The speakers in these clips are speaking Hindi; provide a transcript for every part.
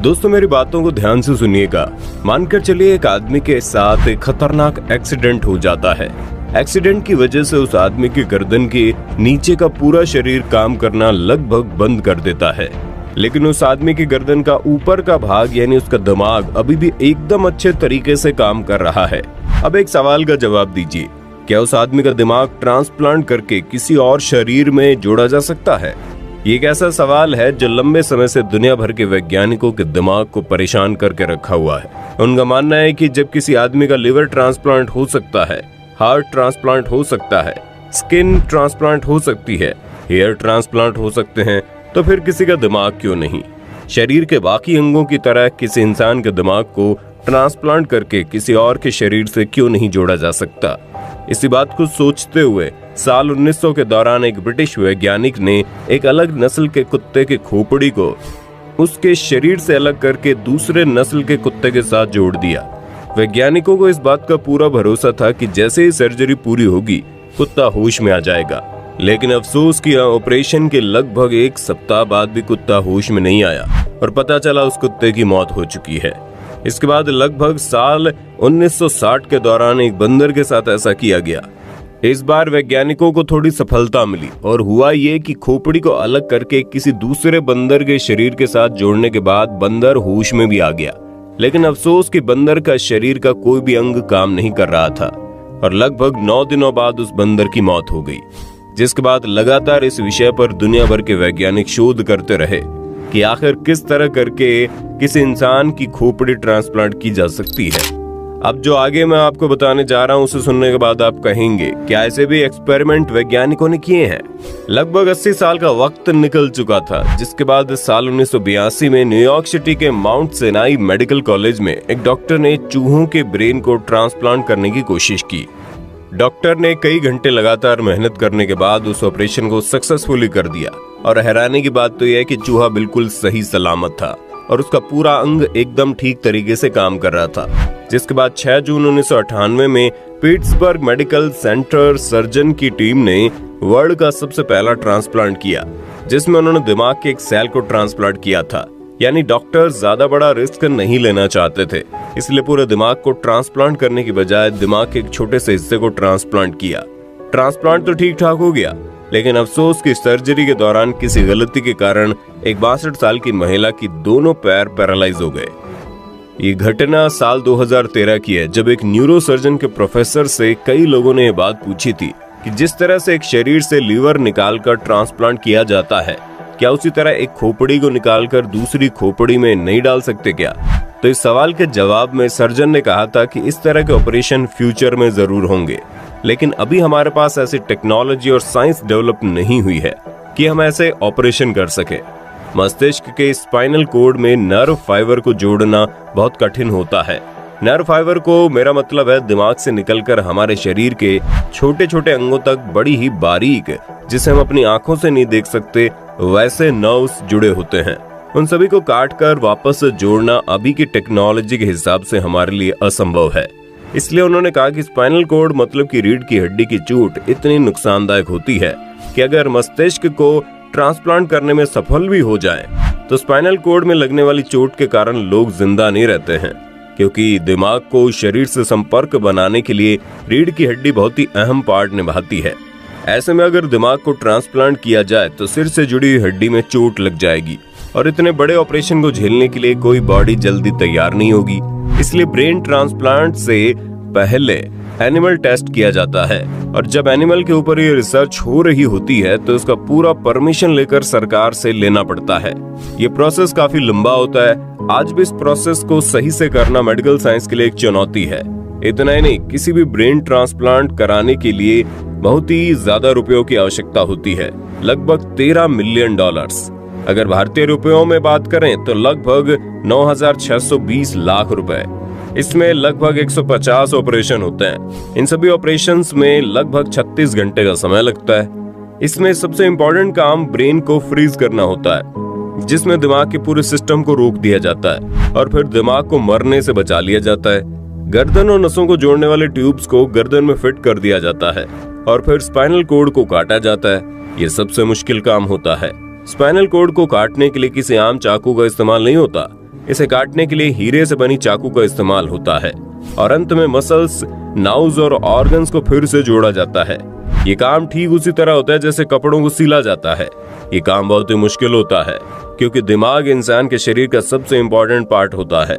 दोस्तों मेरी बातों को ध्यान से सुनिएगा। मानकर चलिए एक आदमी के साथ एक खतरनाक एक्सीडेंट हो जाता है। एक्सीडेंट की वजह से उस आदमी की गर्दन के नीचे का पूरा शरीर काम करना लगभग बंद कर देता है, लेकिन उस आदमी की गर्दन का ऊपर का भाग यानी उसका दिमाग अभी भी एकदम अच्छे तरीके से काम कर रहा है। अब एक सवाल का जवाब दीजिए, क्या उस आदमी का दिमाग ट्रांसप्लांट करके किसी और शरीर में जोड़ा जा सकता है? ये एक ऐसा सवाल है जो लंबे समय से दुनिया भर के वैज्ञानिकों के दिमाग को परेशान करके रखा हुआ है। उनका मानना है कि जब किसी आदमी का लिवर ट्रांसप्लांट हो सकता है, हार्ट ट्रांसप्लांट हो सकता है, स्किन ट्रांसप्लांट हो सकती है, हेयर ट्रांसप्लांट हो सकते हैं, तो फिर किसी का दिमाग क्यों नहीं? शरीर के बाकी अंगों की तरह किसी इंसान के दिमाग को ट्रांसप्लांट करके किसी और के शरीर से क्यों नहीं जोड़ा जा सकता? इसी बात को सोचते हुए साल 1900 के दौरान एक ब्रिटिश वैज्ञानिक ने एक अलग नस्ल के कुत्ते के खोपड़ी को उसके शरीर से अलग करके दूसरे नस्ल के कुत्ते के साथ जोड़ दिया। वैज्ञानिकों को इस बात का पूरा भरोसा था कि जैसे ही सर्जरी पूरी होगी कुत्ता होश में आ जाएगा, लेकिन अफसोस कि ऑपरेशन के लगभग एक सप्ताह बाद भी कुत्ता होश में नहीं आया और पता चला उस कुत्ते की मौत हो चुकी है। इसके बाद लगभग साल 1960 के दौरान एक बंदर के साथ ऐसा किया गया। इस बार वैज्ञानिकों को थोड़ी सफलता मिली और हुआ ये कि खोपड़ी को अलग करके किसी दूसरे बंदर के शरीर के साथ जोड़ने के बाद बंदर होश में भी आ गया, लेकिन अफसोस कि बंदर का शरीर का कोई भी अंग काम नहीं कर रहा था और लगभग 9 दिनों बाद उस बंदर की मौत हो गई। जिसके बाद लगातार इस विषय पर दुनिया भर के वैज्ञानिक शोध करते रहे कि आखिर किस तरह करके किसी इंसान की खोपड़ी ट्रांसप्लांट की जा सकती है। अब जो आगे मैं आपको बताने जा रहा हूं उसे सुनने के बाद आप कहेंगे क्या ऐसे भी एक्सपेरिमेंट वैज्ञानिकों ने किए हैं? लगभग 80 साल का वक्त निकल चुका था, जिसके बाद साल 1982 में न्यूयॉर्क सिटी के माउंट सिनाई मेडिकल कॉलेज में एक डॉक्टर ने चूहों के ब्रेन को ट्रांसप्लांट करने की कोशिश की। डॉक्टर ने कई घंटे लगातार मेहनत करने के बाद उस ऑपरेशन को सक्सेसफुली कर दिया और हैरानी की बात तो यह है कि चूहा बिल्कुल सही सलामत था और उसका पूरा अंग एकदम ठीक तरीके से काम कर रहा था। जिसके बाद 6 जून 1998 में पिट्सबर्ग मेडिकल सेंटर सर्जन की टीम ने वर्ल्ड का सबसे पहला ट्रांसप्लांट किया, जिसमें उन्होंने दिमाग के एक सेल को ट्रांसप्लांट किया था। यानी डॉक्टर ज्यादा बड़ा रिस्क नहीं लेना चाहते थे, इसलिए पूरे दिमाग को ट्रांसप्लांट करने की बजाय दिमाग के एक छोटे से हिस्से को ट्रांसप्लांट किया। ट्रांसप्लांट तो ठीक ठाक हो गया, लेकिन अफसोस की सर्जरी के दौरान किसी गलती के कारण एक 62 साल की महिला की दोनों पैर पैरालाइज हो गए। ये घटना साल 2013 की है, जब एक न्यूरो सर्जन के प्रोफेसर से कई लोगों ने यह बात पूछी थी कि जिस तरह से एक शरीर से लीवर निकालकर ट्रांसप्लांट किया जाता है, क्या उसी तरह एक खोपड़ी को निकालकर दूसरी खोपड़ी में नहीं डाल सकते क्या? तो इस सवाल के जवाब में सर्जन ने कहा था कि इस तरह के ऑपरेशन फ्यूचर में जरूर होंगे, लेकिन अभी हमारे पास ऐसी टेक्नोलॉजी और साइंस डेवलप नहीं हुई है कि हम ऐसे ऑपरेशन कर सके। मस्तिष्क के स्पाइनल कोड में नर्व फाइबर को जोड़ना बहुत कठिन होता है। नर्व फाइबर को मेरा मतलब है दिमाग से निकलकर हमारे शरीर के छोटे छोटे अंगों तक बड़ी ही बारीक, जिसे हम अपनी आंखों से नहीं देख सकते, वैसे नर्व्स जुड़े होते हैं। उन सभी को काटकर वापस जोड़ना अभी की टेक्नोलॉजी के हिसाब से हमारे लिए असंभव है। इसलिए उन्होंने कहा कि स्पाइनल कोड मतलब कि रीढ़ की हड्डी की चोट इतनी नुकसानदायक होती है कि अगर मस्तिष्क को ट्रांसप्लांट करने में सफल भी हो जाए तो स्पाइनल कोड में लगने वाली चोट के कारण लोग जिंदा नहीं रहते हैं, क्योंकि दिमाग को शरीर से संपर्क बनाने के लिए रीढ़ की हड्डी बहुत ही अहम पार्ट निभाती है। ऐसे में अगर दिमाग को ट्रांसप्लांट किया जाए तो सिर से जुड़ी हड्डी में चोट लग जाएगी और इतने बड़े ऑपरेशन को झेलने के लिए कोई बॉडी जल्दी तैयार नहीं होगी। इसलिए ब्रेन ट्रांसप्लांट से पहले एनिमल टेस्ट किया जाता है और जब एनिमल के ऊपर ये रिसर्च हो रही होती है तो इसका पूरा परमिशन लेकर सरकार से लेना पड़ता है। ये प्रोसेस काफी लंबा होता है। आज भी इस प्रोसेस को सही से करना मेडिकल साइंस के लिए एक चुनौती है। इतना ही नहीं, किसी भी ब्रेन ट्रांसप्लांट कराने के लिए बहुत ही ज्यादा रुपयों की आवश्यकता होती है, लगभग $13 मिलियन। अगर भारतीय रुपयों में बात करें तो लगभग 9,620 लाख रुपए। इसमें लगभग 150 ऑपरेशन होते हैं। इन सभी ऑपरेशंस में लगभग 36 घंटे का समय लगता है। इसमें सबसे इम्पोर्टेंट काम ब्रेन को फ्रीज करना होता है, जिसमें दिमाग के पूरे सिस्टम को रोक दिया जाता है और फिर दिमाग को मरने से बचा लिया जाता है। गर्दन और नसों को जोड़ने वाले ट्यूब्स को गर्दन में फिट कर दिया जाता है और फिर स्पाइनल कोड को काटा जाता है। ये सबसे मुश्किल काम होता है। स्पाइनल कोड को काटने के लिए किसी आम चाकू का इस्तेमाल नहीं होता। इसे काटने के लिए हीरे से बनी चाकू का इस्तेमाल होता है और अंत में मसल्स, नाउज और ऑर्गन्स को फिर से जोड़ा जाता है। ये काम ठीक उसी तरह होता है जैसे कपड़ों को सिला जाता है। ये काम बहुत ही मुश्किल होता है क्योंकि दिमाग इंसान के शरीर का सबसे इम्पोर्टेंट पार्ट होता है।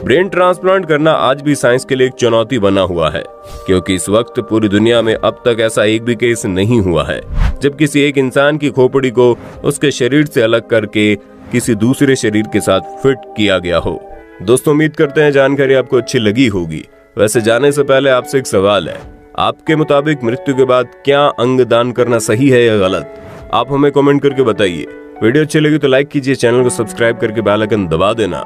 ब्रेन ट्रांसप्लांट करना आज भी साइंस के लिए एक चुनौती बना हुआ है क्योंकि इस वक्त पूरी दुनिया में अब तक ऐसा एक भी केस नहीं हुआ है जब किसी एक इंसान की खोपड़ी को उसके शरीर से अलग करके किसी दूसरे शरीर के साथ फिट किया गया हो। दोस्तों, उम्मीद करते हैं जानकारी आपको अच्छी लगी होगी। वैसे जाने से पहले आपसे एक सवाल है, आपके मुताबिक मृत्यु के बाद क्या अंग दान करना सही है या गलत? आप हमें कमेंट करके बताइए। वीडियो अच्छी लगी तो लाइक कीजिए, चैनल को सब्सक्राइब करके बेल आइकन दबा देना।